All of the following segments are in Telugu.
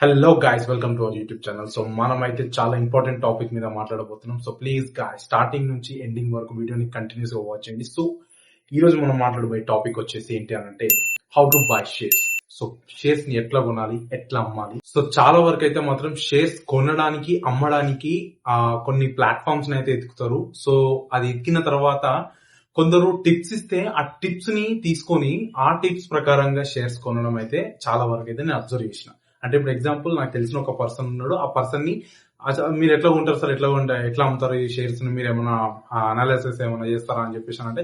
Hello guys, welcome to our YouTube channel. So మనం అయితే చాలా ఇంపార్టెంట్ టాపిక్ మీద మాట్లాడబోతున్నాం. సో ప్లీజ్ గైస్, స్టార్టింగ్ నుంచి ఎండింగ్ వరకు వీడియోని కంటిన్యూస్ గా వాచ్ చేయండి. సో ఈ రోజు మనం మాట్లాడబోయే టాపిక్ వచ్చేసి ఏంటి అంటే how to buy shares. So shares ని ఎట్లా కొనాలి, ఎట్లా అమ్మాలి. సో చాలా వరకు అయితే మాత్రం షేర్స్ కొనడానికి, అమ్మడానికి కొన్ని ప్లాట్ఫామ్స్ అయితే ఎత్తుకుతారు. సో అది ఎక్కిన తర్వాత కొందరు టిప్స్ ఇస్తే ఆ టిప్స్ ని తీసుకొని ఆ టిప్స్ ప్రకారంగా షేర్స్ కొనడం అయితే చాలా వరకు అయితే నేను అబ్జర్వ్ చేసిన. అంటే ఇప్పుడు ఎగ్జాంపుల్, నాకు తెలిసిన ఒక పర్సన్ ఉన్నాడు. ఆ పర్సన్ ని మీరు ఎట్లా ఉంటారు సార్, ఎట్లా అమ్ముతారు ఈ షేర్స్ ని, మీరు ఏమైనా అనాలిసిస్ ఏమైనా చేస్తారా అని చెప్పేసి అంటే,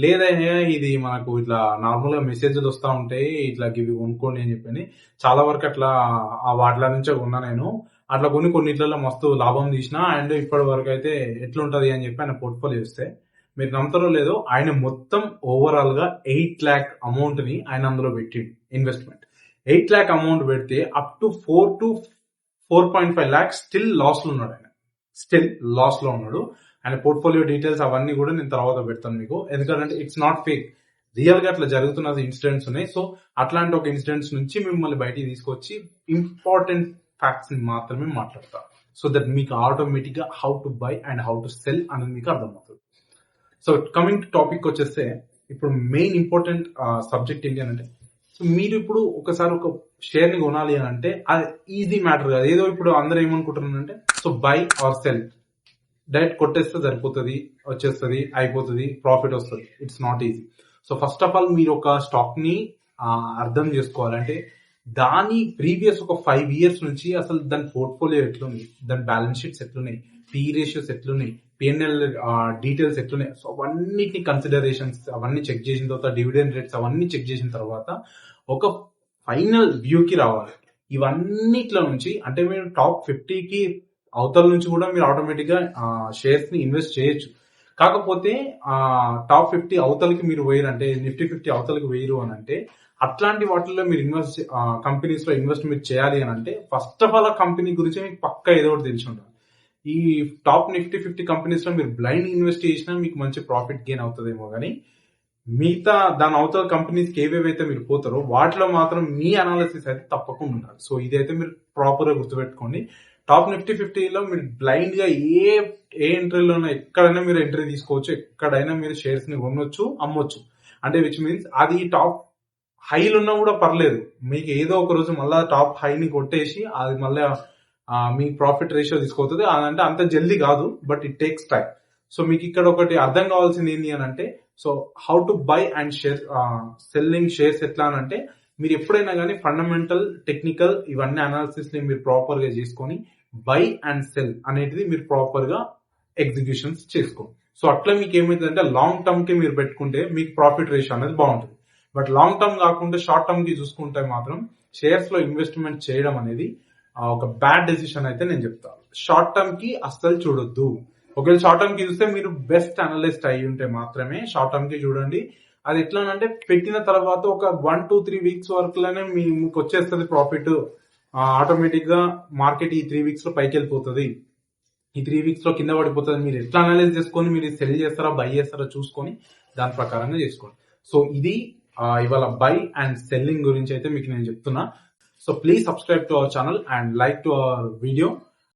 లేదైనా ఇది మనకు ఇట్లా నార్మల్ గా మెసేజ్లు వస్తూ ఉంటాయి, ఇట్లా ఇవి కొనుక్కోండి అని చెప్పి. చాలా వరకు అట్లా వాటిల నుంచే కొన్నా నేను. అట్లా కొన్నిట్లలో మస్తు లాభం తీసిన. అండ్ ఇప్పటి వరకు అయితే ఎట్లుంటది అని చెప్పి ఆయన పోర్ట్ఫోలియో ఇస్తే, మీరు నమ్ముతారో లేదో, ఆయన మొత్తం ఓవరాల్ గా 8 lakh అమౌంట్ ని ఆయన అందులో పెట్టిండు ఇన్వెస్ట్మెంట్. 8 lakh అమౌంట్ పెడితే up to 4 to 4.5 lakhs still loss లో ఉన్నాడు. ఆయన పోర్ట్ఫోలియో డీటెయిల్స్ అవన్నీ కూడా నేను తర్వాత పెడతాను మీకు. ఎందుకంటే ఇట్స్ నాట్ ఫేక్, రియల్ గా అట్లా జరుగుతున్న ఇన్సిడెంట్స్ ఉన్నాయి. సో అట్లాంటి ఒక ఇన్సిడెంట్స్ నుంచి మిమ్మల్ని బయటికి తీసుకొచ్చి ఇంపార్టెంట్ ఫ్యాక్ట్స్ ని మాత్రమే మాట్లాడతా. సో దట్ మీకు ఆటోమేటిక్ గా how to buy and how to cell అనేది మీకు అర్థమవుతుంది. సో కమింగ్ టు టాపిక్ వచ్చేస్తే, ఇప్పుడు మెయిన్ ఇంపార్టెంట్ సబ్జెక్ట్ ఏంటి అంటే, సో మీరు ఇప్పుడు ఒకసారి ఒక షేర్ ని కొనాలి అని అంటే అది ఈజీ మ్యాటర్ కాదు. ఏదో ఇప్పుడు అందరూ ఏమనుకుంటున్నారంటే, so buy or sell, direct కొట్టేస్తే సరిపోతుంది, వచ్చేస్తుంది, అయిపోతుంది, ప్రాఫిట్ వస్తుంది. It's not easy. So first of all మీరు ఒక స్టాక్ ని అర్థం చేసుకోవాలంటే, దాని ప్రీవియస్ ఒక 5 years నుంచి అసలు దాని పోర్ట్ఫోలియో ఎట్లుంది, దాని బ్యాలెన్స్ షీట్స్ ఎట్లున్నాయి, పీ రేషియోస్ ఎట్లున్నాయి, పిఎన్ఎల్ డీటెయిల్స్ ఎట్లున్నాయి. సో అవన్నిటిని కన్సిడరేషన్స్ అవన్నీ చెక్ చేసిన తర్వాత, డివిడెండ్ రేట్స్ అవన్నీ చెక్ చేసిన తర్వాత ఒక ఫైనల్ వ్యూకి రావాలి. ఇవన్నిట్లో నుంచి అంటే మీరు టాప్ 50కి అవతల నుంచి కూడా మీరు ఆటోమేటిక్ గా షేర్స్ ని ఇన్వెస్ట్ చేయొచ్చు. కాకపోతే టాప్ 50 అవతలకి మీరు వేయరంటే, నిఫ్టీ 50 అవతలకి వేయరు అని అంటే, అట్లాంటి వాటిల్లో మీరు కంపెనీస్ లో ఇన్వెస్ట్ మీరు చేయాలి అని అంటే, ఫస్ట్ ఆఫ్ ఆల్ ఆ కంపెనీ గురించి మీకు పక్కా ఏదో ఒకటి తెలిసి ఉండాలి. ఈ టాప్ నిఫ్టీ 50 కంపెనీస్ లో మీరు బ్లైండ్ ఇన్వెస్ట్ చేసినా మీకు మంచి ప్రాఫిట్ గెయిన్ అవుతుందేమో కానీ, మిగతా దాని అవతల కంపెనీస్ ఏవేవైతే మీరు పోతారో వాటిలో మాత్రం మీ అనాలిసిస్ అయితే తప్పకుండా ఉండాలి. సో ఇదైతే మీరు ప్రాపర్ గా గుర్తుపెట్టుకోండి. టాప్ నిఫ్టీ 50లో మీరు బ్లైండ్ గా ఏ ఎంట్రీలోనైనా ఎక్కడైనా మీరు ఎంట్రీ తీసుకోవచ్చు, ఎక్కడైనా మీరు షేర్స్ ని కొనొచ్చు, అమ్మొచ్చు. అంటే విచ్ మీన్స్ అది టాప్ హైలు ఉన్నా కూడా పర్లేదు, మీకు ఏదో ఒక రోజు మళ్ళా టాప్ హైని కొట్టేసి అది మళ్ళీ మీ ప్రాఫిట్ రేషియో తీసుకోతుంది. అదంటే అంత జల్దీ కాదు, but it takes time. So మీకు ఇక్కడ ఒకటి అర్థం కావాల్సింది ఏంటి అని అంటే, so how to buy and share selling shares ఎట్లా అని అంటే, మీరు ఎప్పుడైనా కానీ ఫండమెంటల్, టెక్నికల్ ఇవన్నీ అనాలిసిస్ ని మీరు ప్రాపర్ గా చేసుకొని బై అండ్ సెల్ అనేది మీరు ప్రాపర్ గా ఎగ్జిక్యూషన్స్ చేసుకోండి. సో అట్లా మీకు ఏమైతుందంటే, లాంగ్ టర్మ్ కి మీరు పెట్టుకుంటే మీకు ప్రాఫిట్ రేషియో అనేది బాగుంటుంది. బట్ లాంగ్ టర్మ్ కాకుండా షార్ట్ టర్మ్ కి చూసుకుంటే మాత్రం షేర్స్ లో ఇన్వెస్ట్మెంట్ చేయడం అనేది ఒక బ్యాడ్ డెసిషన్ అయితే నేను చెప్తాను. షార్ట్ టర్మ్ కి అస్సలు చూడొద్దు. ఒకవేళ షార్ట్ టర్మ్ కి చూస్తే మీరు బెస్ట్ అనలిస్ట్ అయి ఉంటే మాత్రమే షార్ట్ టర్మ్ కి చూడండి. అది ఎట్లా అంటే, పెట్టిన తర్వాత ఒక 1 to 3 weeks వరకులోనే మీకు వచ్చేస్తుంది ప్రాఫిట్. ఆటోమేటిక్ గా మార్కెట్ ఈ 3 weeks లో పైకి వెళ్ళిపోతుంది, ఈ 3 weeks లో కింద పడిపోతుంది. మీరు ఎట్లా అనలైజ్ చేసుకొని మీరు సెల్ చేస్తారా, బై చేస్తారా చూసుకొని దాని ప్రకారంగా చేసుకోండి. సో ఇది ఇవాళ బై అండ్ సెల్లింగ్ గురించి అయితే మీకు నేను చెప్తున్నా. So please subscribe to our channel and like to our video.